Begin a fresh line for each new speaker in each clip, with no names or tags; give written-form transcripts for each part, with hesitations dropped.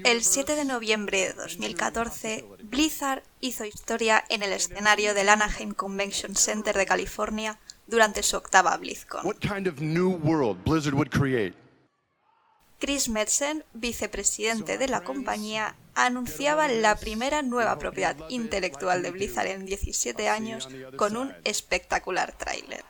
El 7 de noviembre de 2014, Blizzard hizo historia en el escenario del Anaheim Convention Center de California durante su octava BlizzCon. Chris Metzen, vicepresidente de la compañía, anunciaba la primera nueva propiedad intelectual de Blizzard en 17 años con un espectacular tráiler.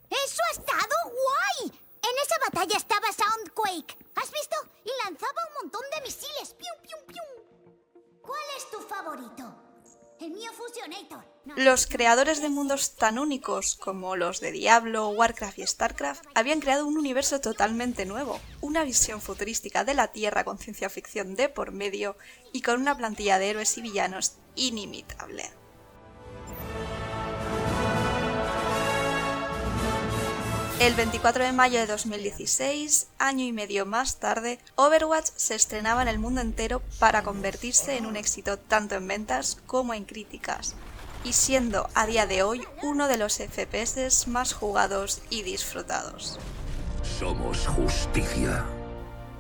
¡Eso ha estado guay! En esa batalla estaba Soundquake. ¿Has visto? Y lanzaba un montón de misiles. ¡Pium, pium, pium! ¿Cuál es tu favorito? El mío Fusionator.
Los creadores de mundos tan únicos como los de Diablo, Warcraft y Starcraft habían creado un universo totalmente nuevo, una visión futurística de la Tierra con ciencia ficción de por medio y con una plantilla de héroes y villanos inimitable. El 24 de mayo de 2016, año y medio más tarde, Overwatch se estrenaba en el mundo entero para convertirse en un éxito tanto en ventas como en críticas, y siendo a día de hoy uno de los FPS más jugados y disfrutados.
Somos justicia.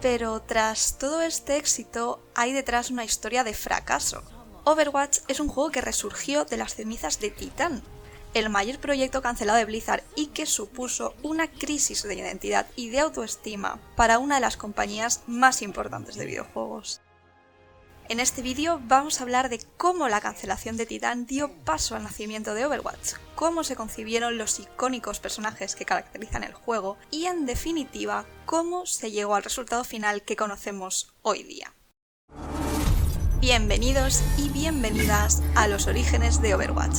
Pero tras todo este éxito, hay detrás una historia de fracaso. Overwatch es un juego que resurgió de las cenizas de Titán, el mayor proyecto cancelado de Blizzard y que supuso una crisis de identidad y de autoestima para una de las compañías más importantes de videojuegos. En este vídeo vamos a hablar de cómo la cancelación de Titán dio paso al nacimiento de Overwatch, cómo se concibieron los icónicos personajes que caracterizan el juego y, en definitiva, cómo se llegó al resultado final que conocemos hoy día. Bienvenidos y bienvenidas a los orígenes de Overwatch.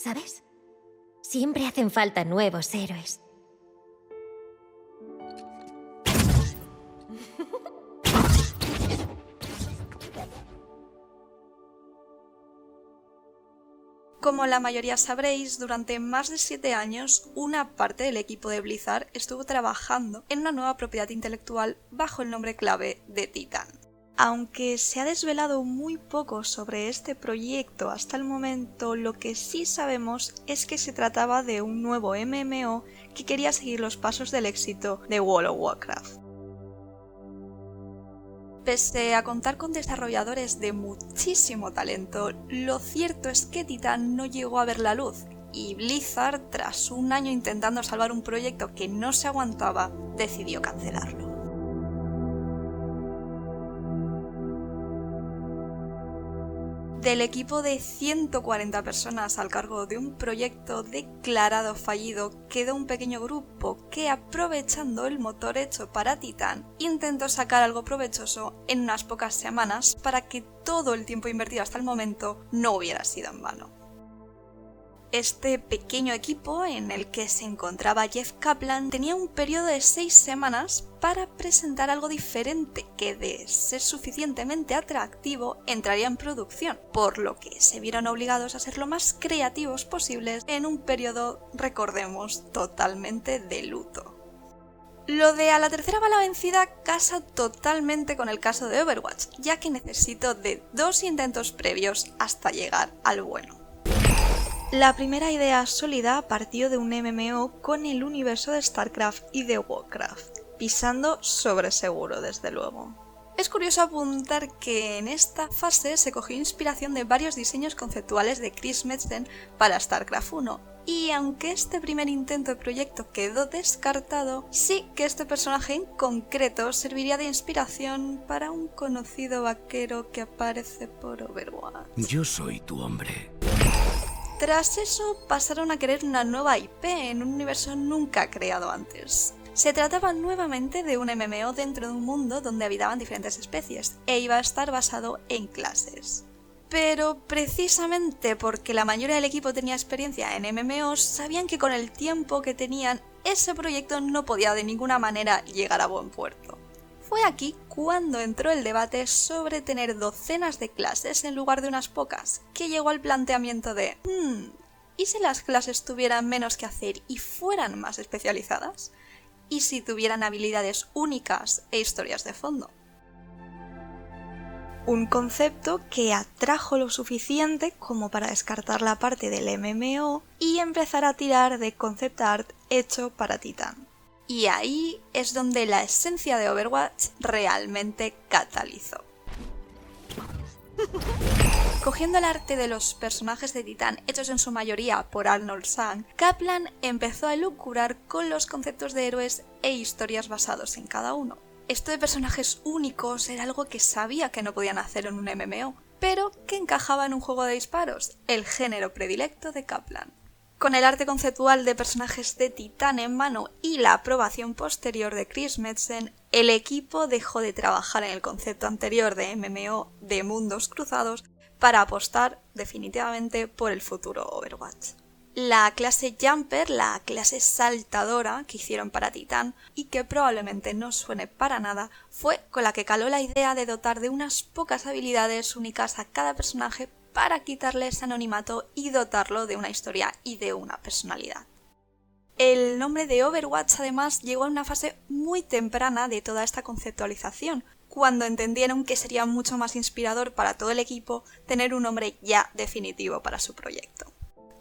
¿Sabes? Siempre hacen falta nuevos héroes.
Como la mayoría sabréis, durante más de 7 años, una parte del equipo de Blizzard estuvo trabajando en una nueva propiedad intelectual bajo el nombre clave de Titan. Aunque se ha desvelado muy poco sobre este proyecto hasta el momento, lo que sí sabemos es que se trataba de un nuevo MMO que quería seguir los pasos del éxito de World of Warcraft. Pese a contar con desarrolladores de muchísimo talento, lo cierto es que Titan no llegó a ver la luz, y Blizzard, tras un año intentando salvar un proyecto que no se aguantaba, decidió cancelarlo. Del equipo de 140 personas al cargo de un proyecto declarado fallido, quedó un pequeño grupo que, aprovechando el motor hecho para Titan, intentó sacar algo provechoso en unas pocas semanas para que todo el tiempo invertido hasta el momento no hubiera sido en vano. Este pequeño equipo, en el que se encontraba Jeff Kaplan, tenía un periodo de 6 semanas para presentar algo diferente que, de ser suficientemente atractivo, entraría en producción, por lo que se vieron obligados a ser lo más creativos posibles en un periodo, recordemos, totalmente de luto. Lo de a la tercera bala vencida casa totalmente con el caso de Overwatch, ya que necesitó de 2 intentos previos hasta llegar al bueno. La primera idea sólida partió de un MMO con el universo de Starcraft y de Warcraft, pisando sobre seguro desde luego. Es curioso apuntar que en esta fase se cogió inspiración de varios diseños conceptuales de Chris Metzen para Starcraft 1, y aunque este primer intento de proyecto quedó descartado, sí que este personaje en concreto serviría de inspiración para un conocido vaquero que aparece por Overwatch.
Yo soy tu hombre.
Tras eso pasaron a querer una nueva IP en un universo nunca creado antes. Se trataba nuevamente de un MMO dentro de un mundo donde habitaban diferentes especies, e iba a estar basado en clases. Pero precisamente porque la mayoría del equipo tenía experiencia en MMOs, sabían que con el tiempo que tenían, ese proyecto no podía de ninguna manera llegar a buen puerto. Fue aquí cuando entró el debate sobre tener docenas de clases en lugar de unas pocas, que llegó al planteamiento de ¿Y si las clases tuvieran menos que hacer y fueran más especializadas? ¿Y si tuvieran habilidades únicas e historias de fondo? Un concepto que atrajo lo suficiente como para descartar la parte del MMO y empezar a tirar de concept art hecho para Titán. Y ahí es donde la esencia de Overwatch realmente catalizó. Cogiendo el arte de los personajes de Titán, hechos en su mayoría por Arnold Sang, Kaplan empezó a elucubrar con los conceptos de héroes e historias basados en cada uno. Esto de personajes únicos era algo que sabía que no podían hacer en un MMO, pero que encajaba en un juego de disparos, el género predilecto de Kaplan. Con el arte conceptual de personajes de Titán en mano y la aprobación posterior de Chris Metzen, el equipo dejó de trabajar en el concepto anterior de MMO de mundos cruzados para apostar definitivamente por el futuro Overwatch. La clase Jumper, la clase saltadora que hicieron para Titán y que probablemente no suene para nada, fue con la que caló la idea de dotar de unas pocas habilidades únicas a cada personaje para quitarle ese anonimato y dotarlo de una historia y de una personalidad. El nombre de Overwatch además llegó a una fase muy temprana de toda esta conceptualización, cuando entendieron que sería mucho más inspirador para todo el equipo tener un nombre ya definitivo para su proyecto.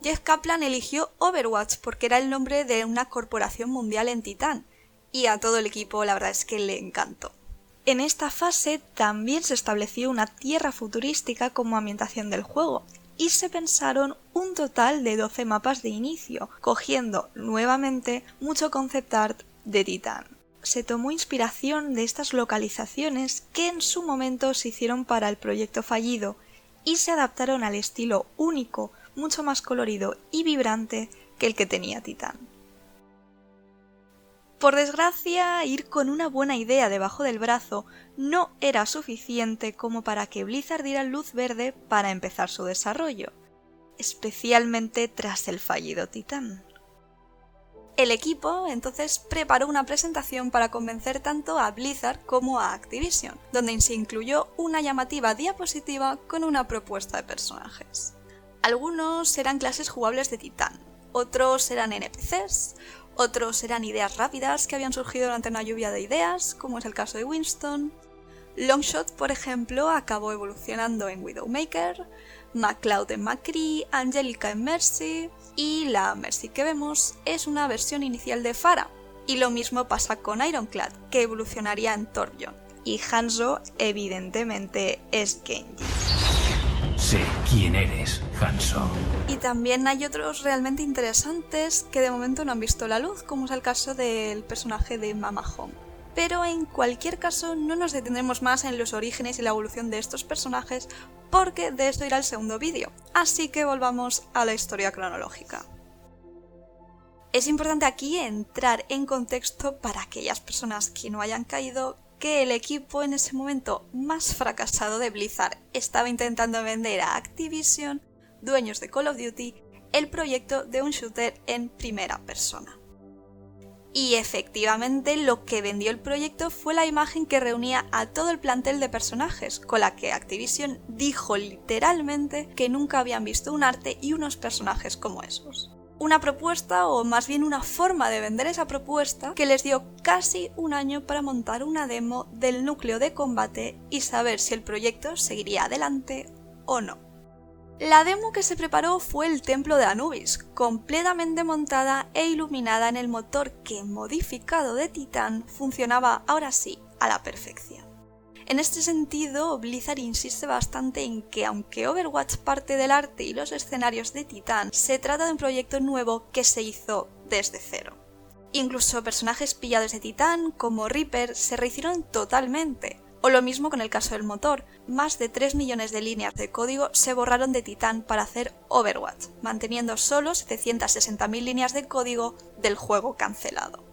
Jeff Kaplan eligió Overwatch porque era el nombre de una corporación mundial en Titán, y a todo el equipo la verdad es que le encantó. En esta fase también se estableció una tierra futurística como ambientación del juego, y se pensaron un total de 12 mapas de inicio, cogiendo nuevamente mucho concept art de Titán. Se tomó inspiración de estas localizaciones que en su momento se hicieron para el proyecto fallido y se adaptaron al estilo único, mucho más colorido y vibrante que el que tenía Titán. Por desgracia, ir con una buena idea debajo del brazo no era suficiente como para que Blizzard diera luz verde para empezar su desarrollo, especialmente tras el fallido Titán. El equipo entonces preparó una presentación para convencer tanto a Blizzard como a Activision, donde se incluyó una llamativa diapositiva con una propuesta de personajes. Algunos eran clases jugables de Titán, otros eran NPCs, otros eran ideas rápidas que habían surgido durante una lluvia de ideas, como es el caso de Winston. Longshot, por ejemplo, acabó evolucionando en Widowmaker, McCloud en McCree, Angelica en Mercy, y la Mercy que vemos es una versión inicial de Pharah. Y lo mismo pasa con Ironclad, que evolucionaría en Torbjorn. Y Hanzo, evidentemente, es Genji.
Sé quién eres, Hanzo.
Y también hay otros realmente interesantes que de momento no han visto la luz, como es el caso del personaje de Mama Home. Pero en cualquier caso no nos detendremos más en los orígenes y la evolución de estos personajes, porque de esto irá el segundo vídeo, así que volvamos a la historia cronológica. Es importante aquí entrar en contexto para aquellas personas que no hayan caído que el equipo en ese momento más fracasado de Blizzard estaba intentando vender a Activision, dueños de Call of Duty, el proyecto de un shooter en primera persona. Y efectivamente lo que vendió el proyecto fue la imagen que reunía a todo el plantel de personajes, con la que Activision dijo literalmente que nunca habían visto un arte y unos personajes como esos. Una propuesta, o más bien una forma de vender esa propuesta, que les dio casi un año para montar una demo del núcleo de combate y saber si el proyecto seguiría adelante o no. La demo que se preparó fue el templo de Anubis, completamente montada e iluminada en el motor que, modificado de Titán, funcionaba ahora sí a la perfección. En este sentido, Blizzard insiste bastante en que aunque Overwatch parte del arte y los escenarios de Titán, se trata de un proyecto nuevo que se hizo desde cero. Incluso personajes pillados de Titán, como Reaper, se rehicieron totalmente. O lo mismo con el caso del motor, más de 3 millones de líneas de código se borraron de Titán para hacer Overwatch, manteniendo solo 760.000 líneas de código del juego cancelado.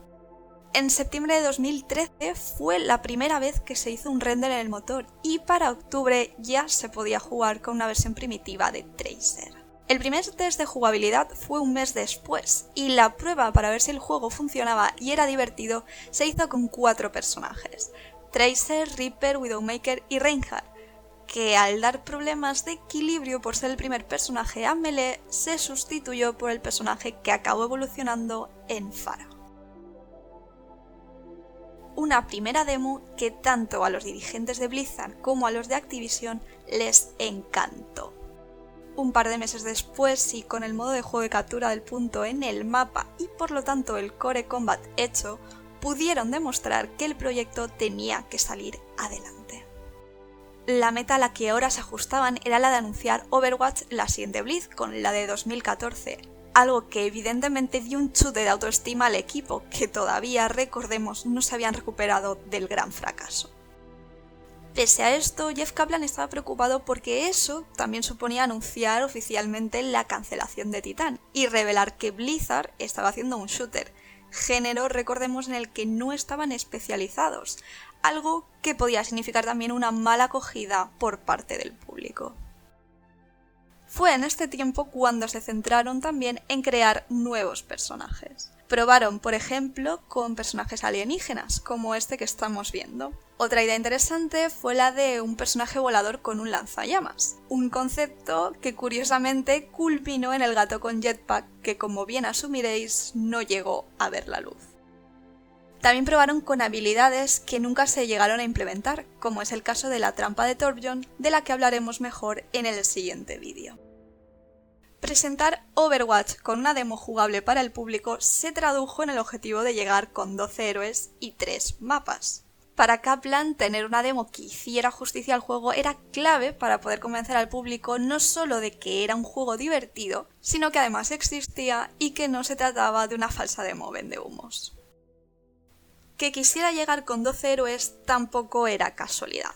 En septiembre de 2013 fue la primera vez que se hizo un render en el motor y para octubre ya se podía jugar con una versión primitiva de Tracer. El primer test de jugabilidad fue un mes después y la prueba para ver si el juego funcionaba y era divertido se hizo con 4 personajes: Tracer, Reaper, Widowmaker y Reinhardt. que al dar problemas de equilibrio por ser el primer personaje a melee, se sustituyó por el personaje que acabó evolucionando en Pharah. Una primera demo que tanto a los dirigentes de Blizzard como a los de Activision les encantó. Un par de meses después, y con el modo de juego de captura del punto en el mapa y por lo tanto el core combat hecho, pudieron demostrar que el proyecto tenía que salir adelante. La meta a la que ahora se ajustaban era la de anunciar Overwatch la siguiente BlizzCon, la de 2014, algo que evidentemente dio un chute de autoestima al equipo, que todavía, recordemos, no se habían recuperado del gran fracaso. Pese a esto, Jeff Kaplan estaba preocupado porque eso también suponía anunciar oficialmente la cancelación de Titan y revelar que Blizzard estaba haciendo un shooter, género, recordemos, en el que no estaban especializados, algo que podía significar también una mala acogida por parte del público. Fue en este tiempo cuando se centraron también en crear nuevos personajes. Probaron, por ejemplo, con personajes alienígenas, como este que estamos viendo. Otra idea interesante fue la de un personaje volador con un lanzallamas, un concepto que curiosamente culminó en el gato con jetpack, que como bien asumiréis no llegó a ver la luz. También probaron con habilidades que nunca se llegaron a implementar, como es el caso de la trampa de Torbjorn, de la que hablaremos mejor en el siguiente vídeo. Presentar Overwatch con una demo jugable para el público se tradujo en el objetivo de llegar con 12 héroes y 3 mapas. Para Kaplan, tener una demo que hiciera justicia al juego era clave para poder convencer al público no solo de que era un juego divertido, sino que además existía y que no se trataba de una falsa demo vendehumos. Que quisiera llegar con 12 héroes tampoco era casualidad.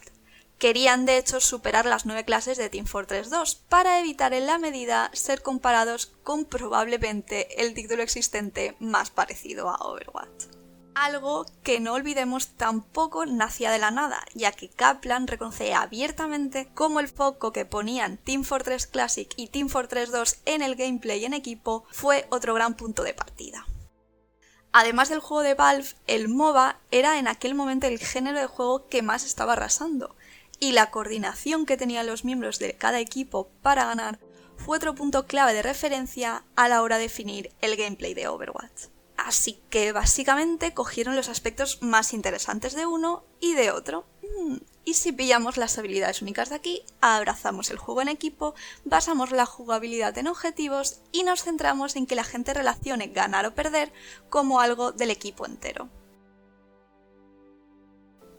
Querían de hecho superar las 9 clases de Team Fortress 2 para evitar en la medida ser comparados con probablemente el título existente más parecido a Overwatch. Algo que no olvidemos tampoco nacía de la nada, ya que Kaplan reconoce abiertamente cómo el foco que ponían Team Fortress Classic y Team Fortress 2 en el gameplay en equipo fue otro gran punto de partida. Además del juego de Valve, el MOBA era en aquel momento el género de juego que más estaba arrasando, y la coordinación que tenían los miembros de cada equipo para ganar fue otro punto clave de referencia a la hora de definir el gameplay de Overwatch. Así que básicamente cogieron los aspectos más interesantes de uno y de otro. Y si pillamos las habilidades únicas de aquí, abrazamos el juego en equipo, basamos la jugabilidad en objetivos y nos centramos en que la gente relacione ganar o perder como algo del equipo entero.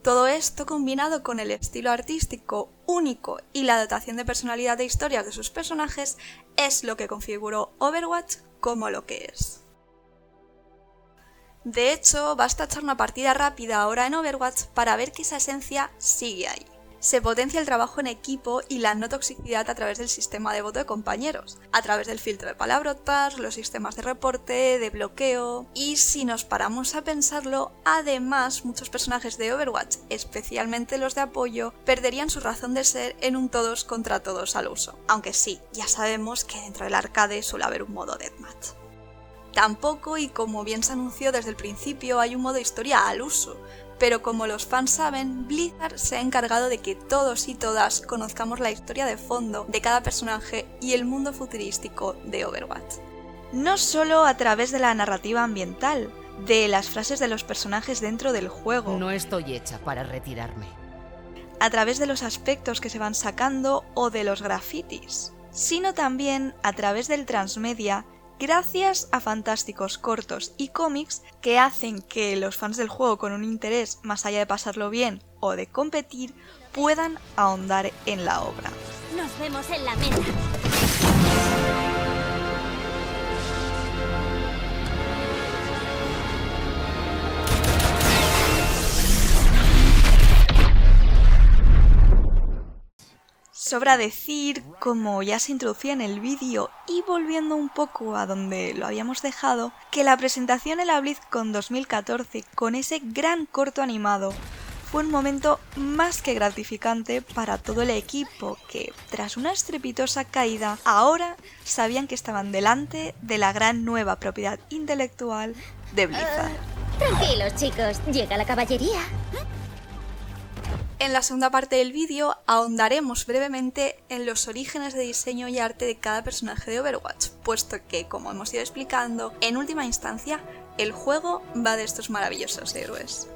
Todo esto combinado con el estilo artístico único y la dotación de personalidad de historias de sus personajes es lo que configuró Overwatch como lo que es. De hecho, basta echar una partida rápida ahora en Overwatch para ver que esa esencia sigue ahí. Se potencia el trabajo en equipo y la no toxicidad a través del sistema de voto de compañeros, a través del filtro de palabrotas, los sistemas de reporte, de bloqueo, y si nos paramos a pensarlo, además muchos personajes de Overwatch, especialmente los de apoyo, perderían su razón de ser en un todos contra todos al uso, aunque sí, ya sabemos que dentro del arcade suele haber un modo deathmatch. Tampoco, y como bien se anunció desde el principio, hay un modo historia al uso, pero como los fans saben, Blizzard se ha encargado de que todos y todas conozcamos la historia de fondo de cada personaje y el mundo futurístico de Overwatch. No solo a través de la narrativa ambiental, de las frases de los personajes dentro del juego.
No estoy hecha para retirarme.
A través de los aspectos que se van sacando o de los grafitis, sino también a través del transmedia, gracias a fantásticos cortos y cómics que hacen que los fans del juego con un interés más allá de pasarlo bien o de competir puedan ahondar en la obra.
Nos vemos en la meta.
Sobra decir, como ya se introducía en el vídeo y volviendo un poco a donde lo habíamos dejado, que la presentación en la BlizzCon 2014 con ese gran corto animado fue un momento más que gratificante para todo el equipo que, tras una estrepitosa caída, ahora sabían que estaban delante de la gran nueva propiedad intelectual de Blizzard.
Tranquilos, chicos, llega la caballería.
En la segunda parte del vídeo ahondaremos brevemente en los orígenes de diseño y arte de cada personaje de Overwatch, puesto que, como hemos ido explicando, en última instancia, el juego va de estos maravillosos héroes.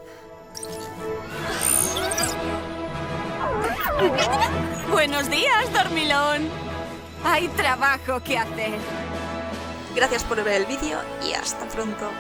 ¡Buenos días, dormilón! Hay trabajo que hacer.
Gracias por ver el vídeo y hasta pronto.